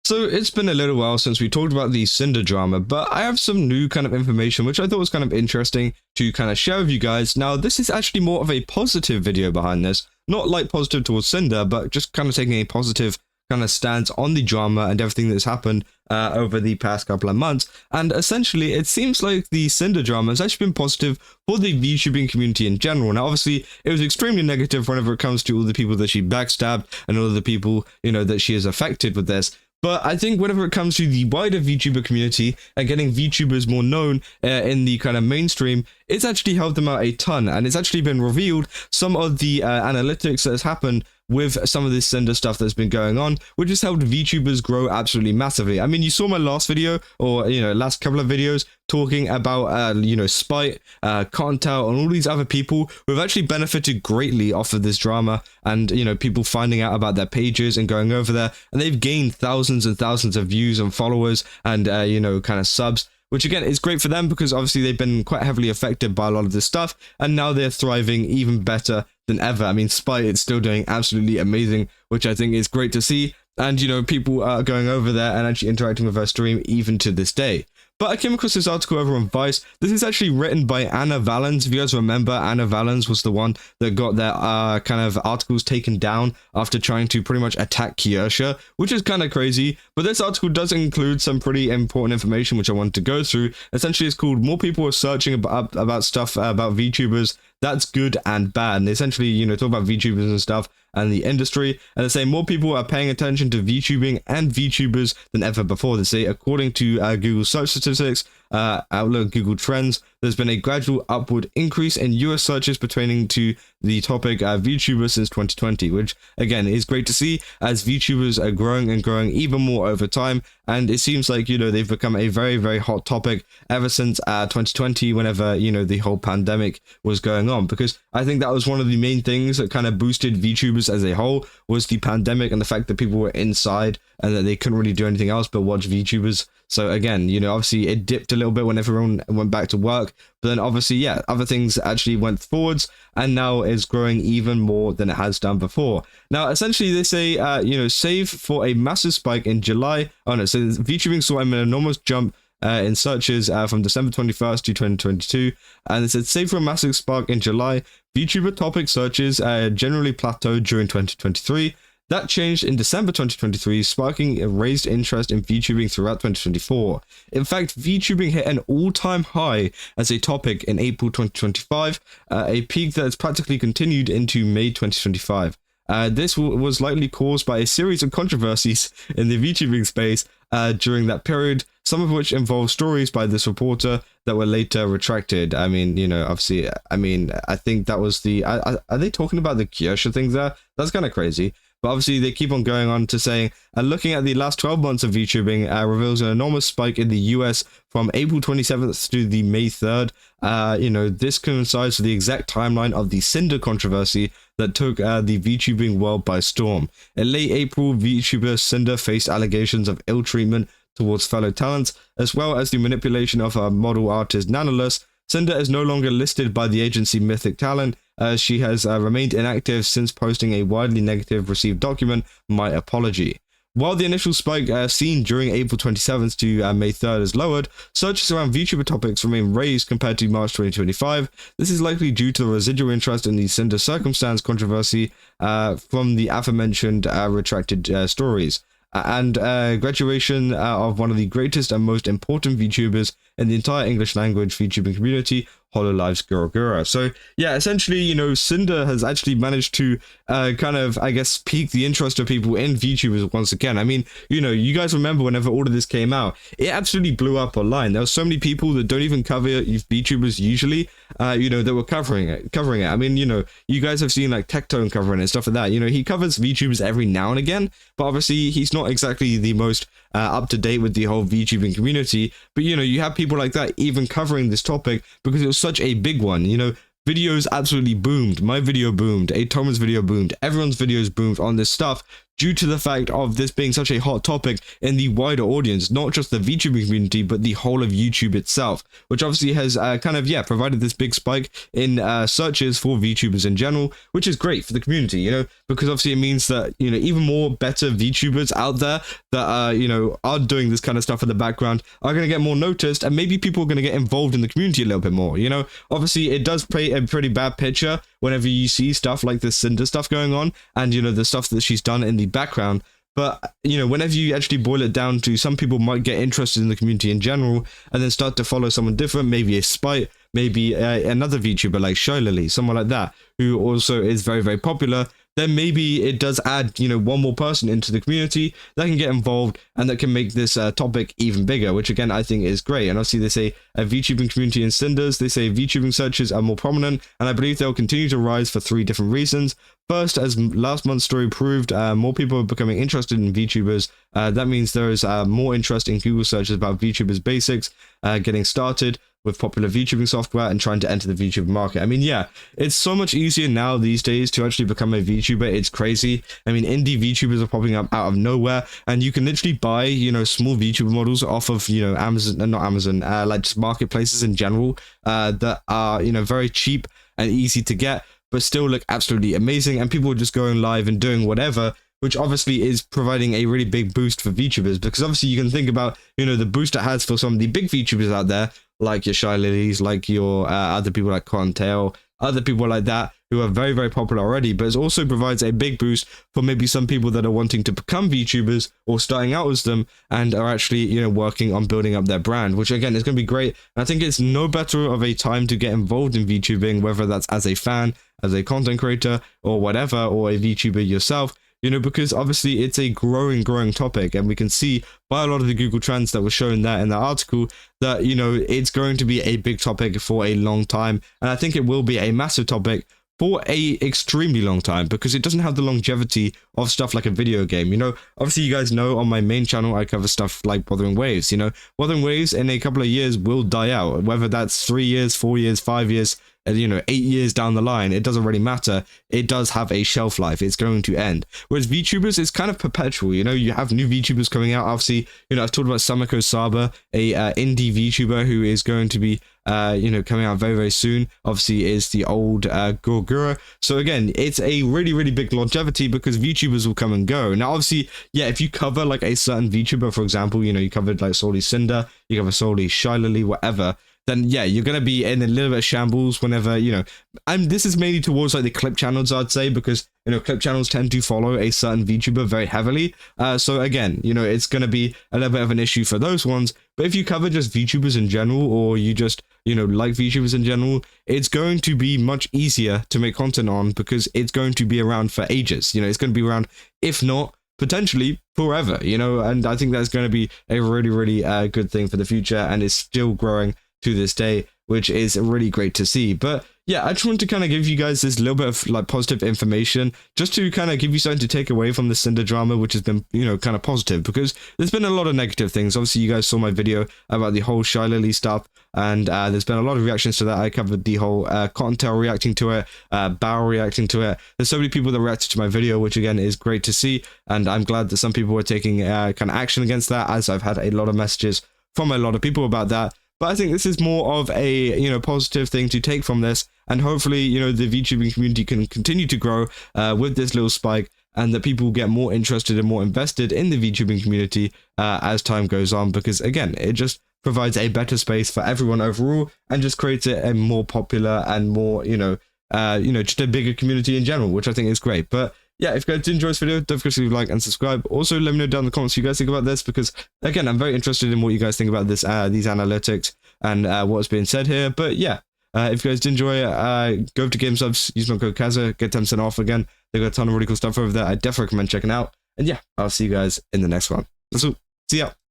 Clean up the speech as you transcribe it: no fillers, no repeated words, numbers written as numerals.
So it's been a little while since we talked about the Cinder drama, but I have some new kind of information which I thought was kind of interesting to kind of share with you guys. Now, this is actually more of a positive video behind this, not like positive towards Cinder, but just kind of taking a positive kind of stance on the drama and everything that's happened over the past couple of months. And essentially, it seems like the Cinder drama has actually been positive for the VTubing community in general. Now, obviously, it was extremely negative whenever it comes to all the people that she backstabbed and all the people, that she has affected with this. But I think whenever it comes to the wider VTuber community and getting VTubers more known in the kind of mainstream, it's actually helped them out a ton. And it's actually been revealed some of the analytics that has happened with some of this Cinder stuff that's been going on, which has helped VTubers grow absolutely massively. I mean, you saw my last video, or, last couple of videos, talking about, Spite, Cottontail, and all these other people who have actually benefited greatly off of this drama, and, people finding out about their pages and going over there, and they've gained thousands and thousands of views and followers and, kind of subs, which again is great for them because obviously they've been quite heavily affected by a lot of this stuff, and now they're thriving even better than ever. I mean, Spite is still doing absolutely amazing, which I think is great to see, and people are going over there and actually interacting with her stream even to this day. But I came across this article over on Vice. This is actually written by Anna Valens. If you guys remember, Anna Valens was the one that got their kind of articles taken down after trying to pretty much attack Kiyoshi, which is kind of crazy. But this article does include some pretty important information which I wanted to go through. Essentially, it's called "More People Are Searching about Stuff About VTubers. That's Good and Bad." And essentially, talk about VTubers and stuff and the industry, and they say more people are paying attention to VTubing and VTubers than ever before. They say, according to Google search statistics, Outlook, Google Trends, there's been a gradual upward increase in US searches pertaining to the topic VTubers since 2020, which again is great to see as VTubers are growing and growing even more over time. And it seems like, they've become a very, very hot topic ever since 2020, whenever, the whole pandemic was going on, because I think that was one of the main things that kind of boosted VTubers as a whole, was the pandemic and the fact that people were inside and that they couldn't really do anything else but watch VTubers. So again, obviously it dipped a little bit when everyone went back to work, but then obviously, other things actually went forwards, and now it's growing even more than it has done before. Now, essentially, they say, save for a massive spike in July. Oh no, so VTubing saw an enormous jump in searches from December 21st to 2022, and it said, save for a massive spark in July, VTuber topic searches generally plateaued during 2023. That changed in December 2023, sparking a raised interest in VTubing throughout 2024. In fact, VTubing hit an all-time high as a topic in April 2025, a peak that has practically continued into May 2025. This was likely caused by a series of controversies in the VTubing space during that period, some of which involved stories by this reporter that were later retracted. I mean, obviously, I think that was the... Are they talking about the Kiyoshi things there? That's kind of crazy. But obviously, they keep on going on to saying, looking at the last 12 months of VTubing reveals an enormous spike in the US from April 27th to the May 3rd. This coincides with the exact timeline of the Cinder controversy that took the VTubing world by storm. In late April, VTuber Cinder faced allegations of ill treatment towards fellow talents, as well as the manipulation of her model artist nanoless. Cinder is no longer listed by the agency Mythic Talent, as she has remained inactive since posting a widely negative received document, My Apology. While the initial spike seen during April 27th to May 3rd is lowered, searches around VTuber topics remain raised compared to March 2025. This is likely due to the residual interest in the Cinder circumstance controversy from the aforementioned retracted stories, and graduation of one of the greatest and most important VTubers in the entire English language VTubing community, Hololive's Gura. So yeah, essentially, Cinder has actually managed to kind of, I guess, pique the interest of people in VTubers once again. I mean, you guys remember whenever all of this came out, it absolutely blew up online. There were so many people that don't even cover VTubers usually, that were covering it. I mean, you guys have seen like Tectone covering it and stuff like that. He covers VTubers every now and again, but obviously he's not exactly the most up to date with the whole VTubing community. But you have people like that even covering this topic because it was such a big one. Videos absolutely boomed. My video boomed. Atoma's video boomed. Everyone's videos boomed on this stuff due to the fact of this being such a hot topic in the wider audience, not just the VTubing community, but the whole of YouTube itself, which obviously has provided this big spike in searches for VTubers in general, which is great for the community, because obviously it means that, even more better VTubers out there that, are doing this kind of stuff in the background are going to get more noticed, and maybe people are going to get involved in the community a little bit more, Obviously, it does paint a pretty bad picture whenever you see stuff like this Cinder stuff going on, and, the stuff that she's done in the background. But, whenever you actually boil it down to, some people might get interested in the community in general and then start to follow someone different, maybe a Spite, maybe another VTuber like Shy Lily, someone like that, who also is very, very popular. Then maybe it does add, one more person into the community that can get involved and that can make this topic even bigger, which again, I think is great. And obviously they say a VTubing community in Cinders, they say VTubing searches are more prominent, and I believe they'll continue to rise for 3 different reasons. First, as last month's story proved, more people are becoming interested in VTubers. That means there is more interest in Google searches about VTubers basics, getting started with popular VTubing software and trying to enter the VTuber market. I mean, yeah, it's so much easier now these days to actually become a VTuber. It's crazy. I mean, indie VTubers are popping up out of nowhere, and you can literally buy, small VTuber models off of, Amazon, not Amazon, like just marketplaces in general, that are, very cheap and easy to get, but still look absolutely amazing, and people are just going live and doing whatever, which obviously is providing a really big boost for VTubers, because obviously you can think about, the boost it has for some of the big VTubers out there, like your Shy Lilies, like your other people like Cottontail, other people like that who are very, very popular already, but it also provides a big boost for maybe some people that are wanting to become VTubers or starting out as them and are actually, working on building up their brand, which again is going to be great. And I think it's no better of a time to get involved in VTubing, whether that's as a fan, as a content creator, or whatever, or a VTuber yourself, because obviously it's a growing topic, and we can see by a lot of the Google Trends that were shown there in that article that, it's going to be a big topic for a long time. And I think it will be a massive topic for a extremely long time, because it doesn't have the longevity of stuff like a video game. Obviously you guys know on my main channel I cover stuff like Wuthering Waves. Wuthering Waves in a couple of years will die out, whether that's 3 years, 4 years, 5 years, 8 years down the line, it doesn't really matter. It does have a shelf life. It's going to end. Whereas VTubers is kind of perpetual. You have new VTubers coming out. Obviously, I've talked about Samako Saba, a indie VTuber who is going to be coming out very, very soon. Obviously is the old Gorgura. So again, it's a really, really big longevity, because VTubers will come and go. Now, obviously, yeah, if you cover like a certain VTuber, for example, you covered like solely Cinder, you cover solely Shy Lily, whatever, then yeah, you're going to be in a little bit of shambles whenever, and this is mainly towards like the clip channels, I'd say, because, clip channels tend to follow a certain VTuber very heavily. So again, it's going to be a little bit of an issue for those ones. But if you cover just VTubers in general, or you just, like VTubers in general, it's going to be much easier to make content on, because it's going to be around for ages. It's going to be around, if not potentially forever, and I think that's going to be a really, really good thing for the future, and it's still growing to this day, which is really great to see. But yeah, I just wanted to kind of give you guys this little bit of like positive information, just to kind of give you something to take away from the Sidner drama, which has been, kind of positive, because there's been a lot of negative things. Obviously, you guys saw my video about the whole Shy Lily stuff, and there's been a lot of reactions to that. I covered the whole Cottontail reacting to it, Bow reacting to it. There's so many people that reacted to my video, which again is great to see, and I'm glad that some people were taking kind of action against that, as I've had a lot of messages from a lot of people about that. But I think this is more of a, positive thing to take from this. And hopefully, the VTubing community can continue to grow with this little spike, and that people get more interested and more invested in the VTubing community as time goes on. Because again, it just provides a better space for everyone overall, and just creates it a more popular and more, just a bigger community in general, which I think is great. But yeah, if you guys did enjoy this video, don't forget to leave a like and subscribe. Also, let me know down in the comments what you guys think about this, because again, I'm very interested in what you guys think about this, these analytics and what's being said here. But yeah, if you guys did enjoy it, go to GameSubs, use my code Kaza, get 10% off again. They've got a ton of really cool stuff over there. I definitely recommend checking out. And yeah, I'll see you guys in the next one. That's all. See ya.